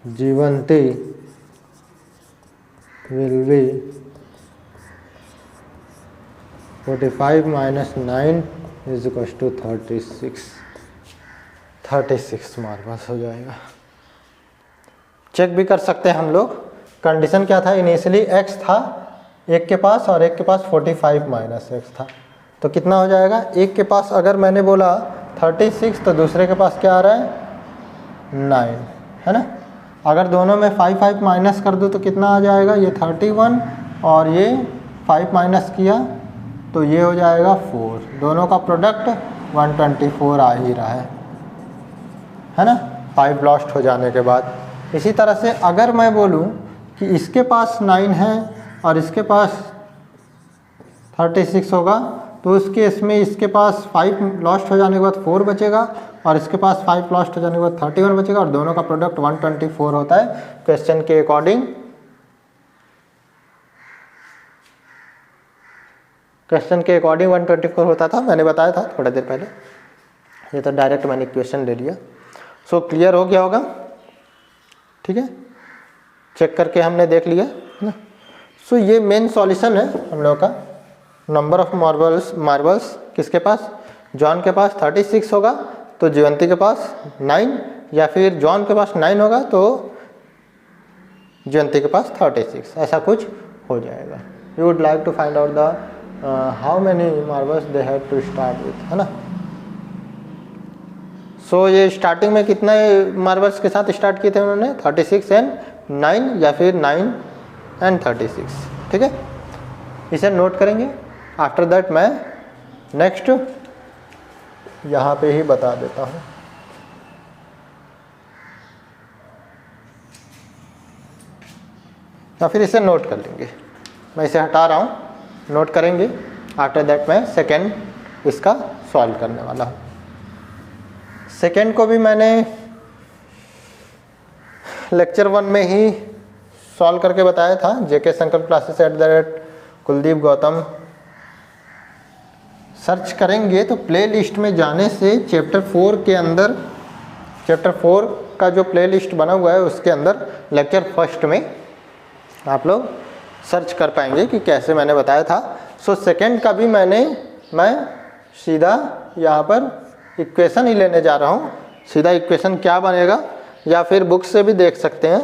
जीवंती will be 45 minus 9 is equal to 36 marbles हो जाएगा। चेक भी कर सकते हैं हम लोग, कंडीशन क्या था इनिशियली x था एक के पास और एक के पास 45 माइनस x था, तो कितना हो जाएगा एक के पास अगर मैंने बोला 36 तो दूसरे के पास क्या आ रहा है 9 है ना। अगर दोनों में 5 माइनस कर दूँ तो कितना आ जाएगा ये 31 और ये 5 माइनस किया तो ये हो जाएगा 4, दोनों का प्रोडक्ट 124 आ ही रहा है ना 5 लॉस्ट हो जाने के बाद। इसी तरह से अगर मैं बोलूं कि इसके पास 9 है और इसके पास 36 होगा तो उस केस में इसके पास 5 लॉस्ट हो जाने के बाद 4 बचेगा और इसके पास 5 लॉस्ट हो जाने के बाद 31 बचेगा और दोनों का प्रोडक्ट 124 होता है क्वेश्चन के अकॉर्डिंग। क्वेश्चन के अकॉर्डिंग 124 होता था, मैंने बताया था थोड़ा देर पहले, ये तो डायरेक्ट मैंने इक्वेशन ले लिया। सो क्लियर हो गया होगा, ठीक है, चेक करके हमने देख लिया है ना। सो ये मेन सॉल्यूशन है हम लोग का। नंबर ऑफ मार्बल्स किसके पास, जॉन के पास 36 होगा तो जीवंती के पास 9, या फिर जॉन के पास 9 होगा तो जीवंती के पास 36, ऐसा कुछ हो जाएगा। You would like to find out the how many marbles they have to start with, है ना। सो ये स्टार्टिंग में कितने मार्बल्स के साथ स्टार्ट किए थे उन्होंने 36 एंड 9 या फिर 9 एंड 36, ठीक है, इसे नोट करेंगे। आफ्टर दैट मैं नेक्स्ट यहाँ पे ही बता देता हूँ। या फिर इसे नोट कर लेंगे, मैं इसे हटा रहा हूँ, नोट करेंगे। आफ्टर दैट मैं सेकेंड इसका सॉल्व करने वाला हूँ। सेकेंड को भी मैंने लेक्चर 1 में ही सॉल्व करके बताया था, जेके संकल्प क्लासेस @कुलदीप गौतम सर्च करेंगे तो प्लेलिस्ट में जाने से चैप्टर 4 के अंदर, चैप्टर 4 का जो प्लेलिस्ट बना हुआ है उसके अंदर लेक्चर फर्स्ट में आप लोग सर्च कर पाएंगे कि कैसे मैंने बताया था। सो सेकेंड का भी मैं सीधा यहाँ पर इक्वेशन ही लेने जा रहा हूँ। सीधा इक्वेशन क्या बनेगा, या फिर बुक से भी देख सकते हैं,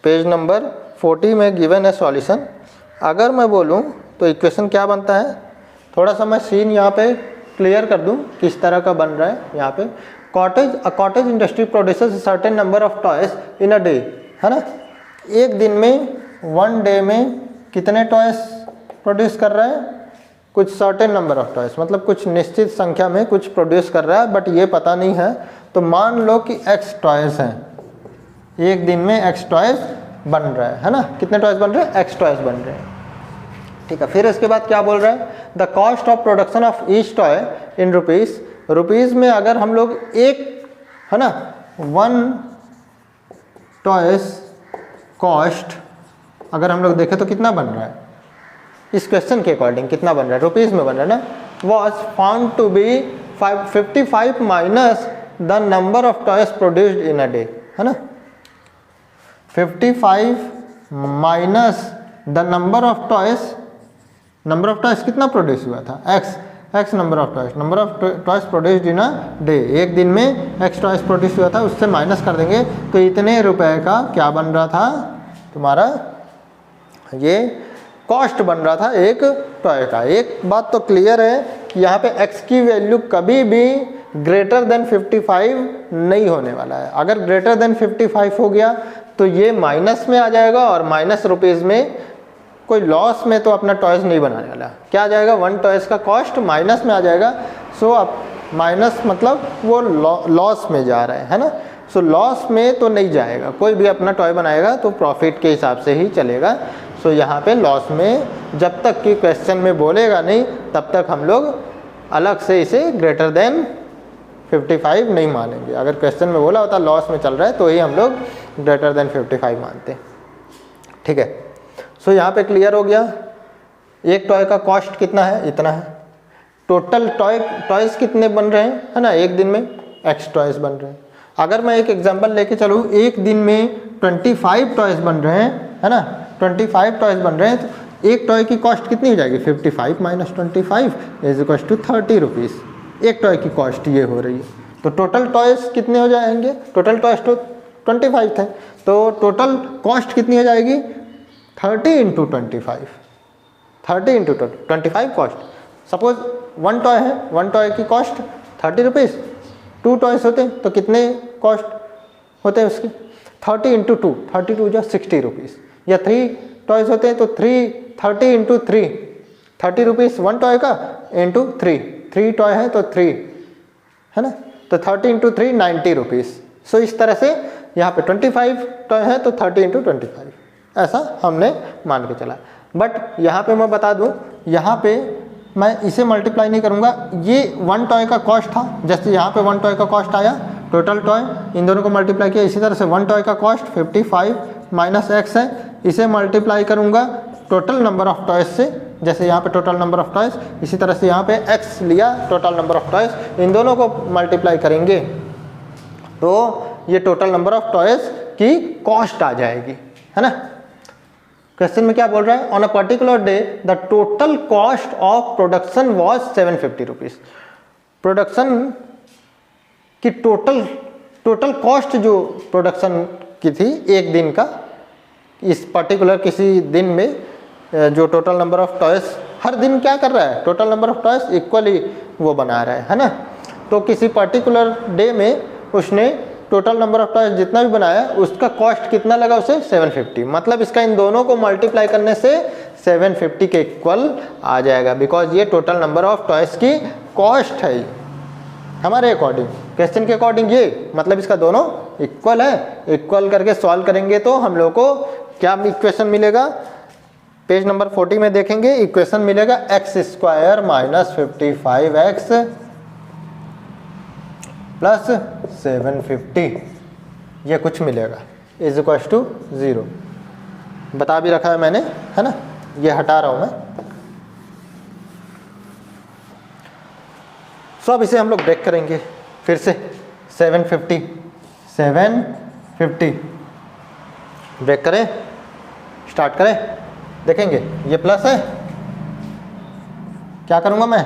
पेज नंबर 40 में गिवन है सॉल्यूशन। अगर मैं बोलूँ तो इक्वेशन क्या बनता है, थोड़ा सा मैं सीन यहाँ पे क्लियर कर दूँ किस तरह का बन रहा है। यहाँ पे cottage industry produces certain number of toys in a day, है ना। एक दिन में 1 डे में कितने टॉयज प्रोड्यूस कर रहा है, कुछ सर्टेन नंबर ऑफ टॉयज, मतलब कुछ निश्चित संख्या में कुछ प्रोड्यूस कर रहा है, बट ये पता नहीं है। तो मान लो कि x टॉयज हैं, एक दिन में x टॉयज बन रहा है ना। कितने टॉयज बन रहे हैं, x टॉयज बन रहे हैं, ठीक है। फिर इसके बाद क्या बोल रहा है, the cost of production of each toy in rupees. Rupees में अगर हम लोग एक, है ना, 1 टॉयज कॉस्ट अगर हम लोग देखें तो कितना बन रहा है, इस क्वेश्चन के अकॉर्डिंग कितना बन रहा है, रुपीज़ में बन रहा है ना। Was found to be 55 minus the number of toys produced in a day, है ना। 55 minus the number of toys, number of toys कितना प्रोड्यूस हुआ था, x, x number of toys produced in a day, एक दिन में x toys produce हुआ था, उससे माइनस कर देंगे तो इतने रुपए का क्या बन रहा था तुम्हारा, ये कॉस्ट बन रहा था एक टॉय का। एक बात तो क्लियर है कि यहाँ पे x की वैल्यू कभी भी ग्रेटर देन 55 नहीं होने वाला है। अगर ग्रेटर देन 55 हो गया तो ये माइनस में आ जाएगा और माइनस रुपीज़ में कोई लॉस में तो अपना टॉयज नहीं बनाने वाला। क्या आ जाएगा, वन टॉयज का कॉस्ट माइनस में आ जाएगा। सो अब माइनस मतलब वो लॉस में जा रहा है ना। सो लॉस में तो नहीं जाएगा, कोई भी अपना टॉय बनाएगा तो प्रॉफिट के हिसाब से ही चलेगा। सो यहाँ पे लॉस में जब तक कि क्वेश्चन में बोलेगा नहीं तब तक हम लोग अलग से इसे ग्रेटर देन 55 नहीं मानेंगे। अगर क्वेश्चन में बोला होता लॉस में चल रहा है तो ही हम लोग ग्रेटर देन 55 मानते हैं। ठीक है, सो यहाँ पे क्लियर हो गया। एक टॉय का कॉस्ट कितना है, इतना है। टोटल टॉयज कितने बन रहे हैं, है ना, एक दिन में एक्स टॉयज बन रहे हैं। अगर मैं एक एग्जांपल लेके चलूँ, एक दिन में 25 टॉयज बन रहे हैं, है ना, 25 टॉयज बन रहे हैं, तो एक टॉय की कॉस्ट कितनी हो जाएगी, 55 minus 25 is equal to 30 rupees. एक टॉय की कॉस्ट ये हो रही है। तो टोटल टॉयज कितने हो जाएंगे, टोटल टॉयज तो 25 थे, तो टोटल कॉस्ट कितनी हो जाएगी 30 into 25, 30 into 25 cost. Suppose one toy है, वन टॉय की कॉस्ट 30 रुपीज़, 2 टॉयज होते हैं तो कितने कॉस्ट होते हैं उसके, 30 इंटू 2, 32 जो 60 रुपीज़। या 3 टॉयज होते हैं तो 30 इंटू 3, 30 रुपीज़ वन टॉय का इंटू 3 टॉय है तो 3, है ना, तो 30 इंटू 3 90 रुपीज़। सो इस तरह से यहाँ पे 25 टॉय है तो 30 इंटू 25, ऐसा हमने मान के चला। बट यहाँ पे मैं बता दूँ, यहाँ पे मैं इसे मल्टीप्लाई नहीं करूँगा, ये वन टॉय का कॉस्ट था, जैसे यहाँ पे वन टॉय का कॉस्ट आया, टोटल टॉय, इन दोनों को मल्टीप्लाई किया। इसी तरह से वन टॉय का कॉस्ट 55 माइनस एक्स है, इसे मल्टीप्लाई करूँगा टोटल नंबर ऑफ टॉयज से, जैसे यहाँ पे टोटल नंबर ऑफ टॉयज, इसी तरह से यहाँ पे एक्स लिया टोटल नंबर ऑफ टॉयज, इन दोनों को मल्टीप्लाई करेंगे तो ये टोटल नंबर ऑफ टॉयज की कॉस्ट आ जाएगी, है ना। क्वेश्चन में क्या बोल रहा है, on a particular day the total cost of production was 750 rupees. Production की टोटल कॉस्ट जो प्रोडक्शन की थी एक दिन का, इस पर्टिकुलर किसी दिन में जो टोटल नंबर ऑफ टॉयज हर दिन क्या कर रहा है, total number of toys equally वो बना रहा है ना। तो किसी पर्टिकुलर डे में उसने टोटल नंबर ऑफ टॉयज जितना भी बनाया उसका कॉस्ट कितना लगा उसे 750, मतलब इसका इन दोनों को मल्टीप्लाई करने से 750 के इक्वल आ जाएगा, बिकॉज ये टोटल नंबर ऑफ टॉयज की कॉस्ट है हमारे अकॉर्डिंग, क्वेश्चन के अकॉर्डिंग ये, मतलब इसका दोनों इक्वल है। इक्वल करके सॉल्व करेंगे तो हम लोग को क्या इक्वेशन मिलेगा, पेज नंबर 40 में देखेंगे, इक्वेशन मिलेगा x square minus 55x plus 750, ये कुछ मिलेगा इज इक्वल टू 0। बता भी रखा है मैंने, है ना, ये हटा रहा हूँ मैं। सो अब इसे हम लोग ब्रेक करेंगे फिर से, 750 ब्रेक करें, स्टार्ट करें, देखेंगे ये प्लस है, क्या करूँगा मैं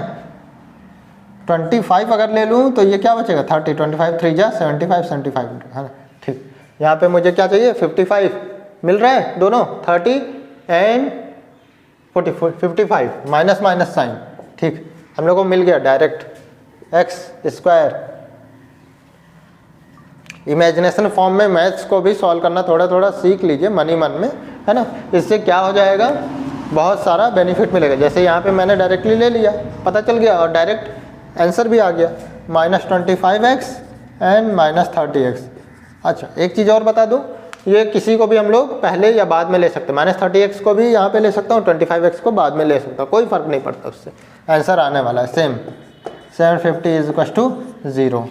25 अगर ले लूँ तो ये क्या बचेगा 30, 25 3 जा 75 है ना। ठीक, यहाँ पे मुझे क्या चाहिए 55 मिल रहा है, दोनों 30 एंड 55 माइनस माइनस साइन, ठीक, हम लोग को मिल गया direct x square. Imagination form में मैथ्स को भी सॉल्व करना थोड़ा थोड़ा सीख लीजिए मन ही मन में, है ना। इससे क्या हो जाएगा, बहुत सारा बेनिफिट मिलेगा। जैसे यहाँ पे मैंने डायरेक्टली ले लिया, पता चल गया और डायरेक्ट आंसर भी आ गया, -25x एंड -30x। अच्छा, एक चीज़ और बता दूँ, ये किसी को भी हम लोग पहले या बाद में ले सकते हैं, -30x को भी यहाँ पे ले सकता हूँ, 25x को बाद में ले सकता हूँ, कोई फ़र्क नहीं पड़ता, उससे आंसर आने वाला है सेम। 750 is equal to 0।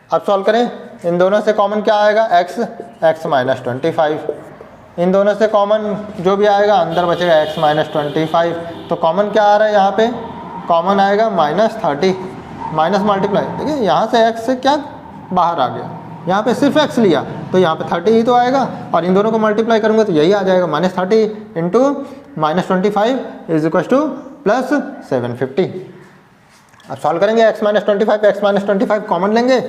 अब सॉल्व करें, इन दोनों से कॉमन क्या आएगा, x -25, इन दोनों से कॉमन जो भी आएगा अंदर बचेगा x -25, तो कॉमन क्या आ रहा है यहाँ पे, कॉमन आएगा -30, माइनस मल्टीप्लाई, देखिए यहाँ से x से क्या बाहर आ गया, यहाँ पे सिर्फ x लिया तो यहाँ पे 30 ही तो आएगा, और इन दोनों को मल्टीप्लाई करूँगा तो यही आ जाएगा, -30 इंटू -25 इज इक्वल टू +750। अब सॉल्व करेंगे, x माइनस 25 कॉमन लेंगे,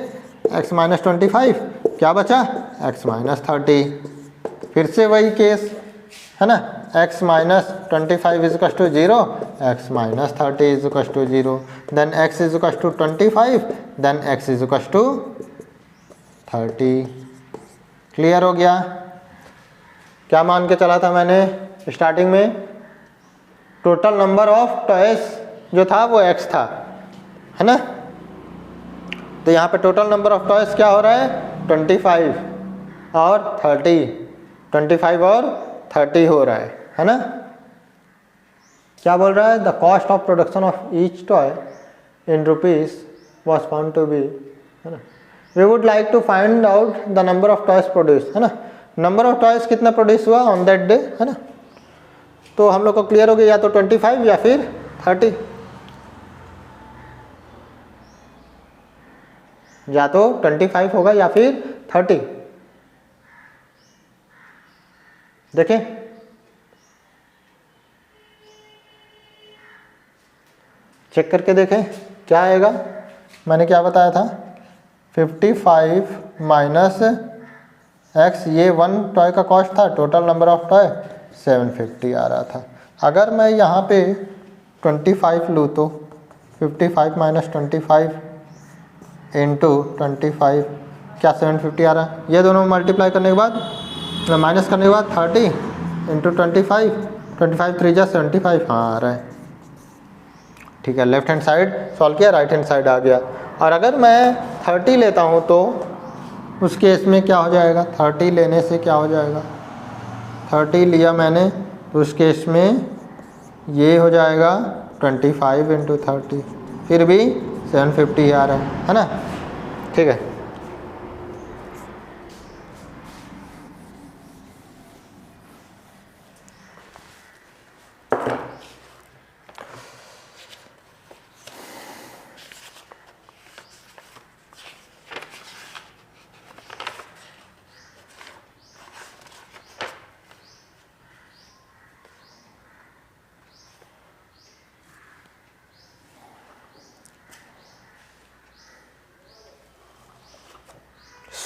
x माइनस 25 क्या बचा, x माइनस 30। फिर से वही केस है ना, x माइनस 25 इजकस टू 0, x माइनस 30 इजकस टू 0, देन x इजकस टू 25, देन x इजकस टू 30। क्लियर हो गया। क्या मान के चला था मैंने स्टार्टिंग में, टोटल नंबर ऑफ टॉयज जो था वो x था, है ना। तो यहाँ पे टोटल नंबर ऑफ टॉयज क्या हो रहा है, 25 और 30, 25 और 30 हो रहा है ना। क्या बोल रहा है, the cost of production of each toy in rupees was found to be, है ना। We would like to find out the number of toys produce, है ना, नंबर ऑफ टॉयज कितना प्रोड्यूस हुआ ऑन दैट डे, है ना। तो हम लोग को क्लियर हो गया, या तो 25 या फिर 30, या तो 25 होगा या फिर 30। देखें, चेक करके देखें क्या आएगा। मैंने क्या बताया था, 55 माइनस x, ये 1 टॉय का कॉस्ट था, टोटल नंबर ऑफ टॉय 750 आ रहा था। अगर मैं यहाँ पे 25 लूँ तो 55 माइनस 25 इंटू 25 क्या 750 आ रहा है। ये दोनों मल्टीप्लाई करने के बाद, माइनस करने के बाद 30 इंटू 25, 25 3 जा 75, हाँ आ रहा है। ठीक है, लेफ्ट हैंड साइड सॉल्व किया, राइट हैंड साइड आ गया। और अगर मैं 30 लेता हूँ तो उस केस में क्या हो जाएगा, 30 लेने से क्या हो जाएगा, 30 लिया मैंने तो उस केस में ये हो जाएगा 25 इंटू 30, फिर भी 750 आ रहा है ना। ठीक है,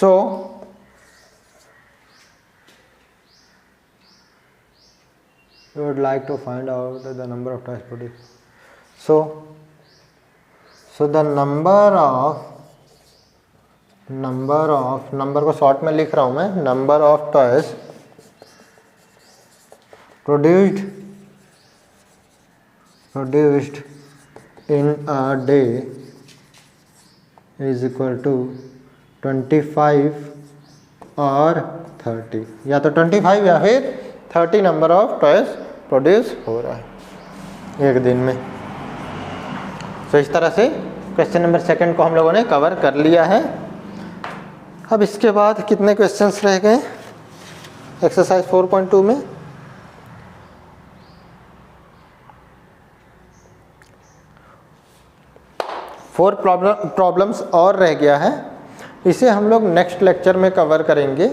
so you would like to find out the number of toys produced. So the number को शॉर्ट में लिख रहा हूँ मैं, number of toys produced in a day is equal to 25 और 30, या तो 25 या फिर 30 नंबर ऑफ टॉयज प्रोड्यूस हो रहा है एक दिन में। तो इस तरह से क्वेश्चन नंबर 2 को हम लोगों ने कवर कर लिया है। अब इसके बाद कितने क्वेश्चंस रह गए एक्सरसाइज 4.2 में, 4 प्रॉब्लम्स और रह गया है। इसे हम लोग नेक्स्ट लेक्चर में कवर करेंगे।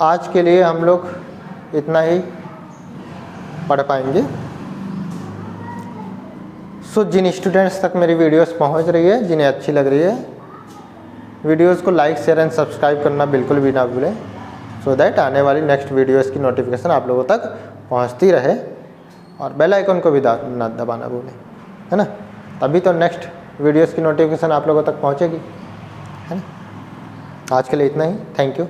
आज के लिए हम लोग इतना ही पढ़ पाएंगे। सो जिन स्टूडेंट्स तक मेरी वीडियोस पहुंच रही है, जिन्हें अच्छी लग रही है, वीडियोस को लाइक शेयर एंड सब्सक्राइब करना बिल्कुल भी ना भूलें, सो दैट आने वाली नेक्स्ट वीडियोस की नोटिफिकेशन आप लोगों तक पहुंचती रहे, और बेल आइकन को भी ना दबाना भूलें, है ना। तभी तो नेक्स्ट वीडियोस की नोटिफिकेशन आप लोगों तक पहुंचेगी, है ना। आज के लिए इतना ही, थैंक यू।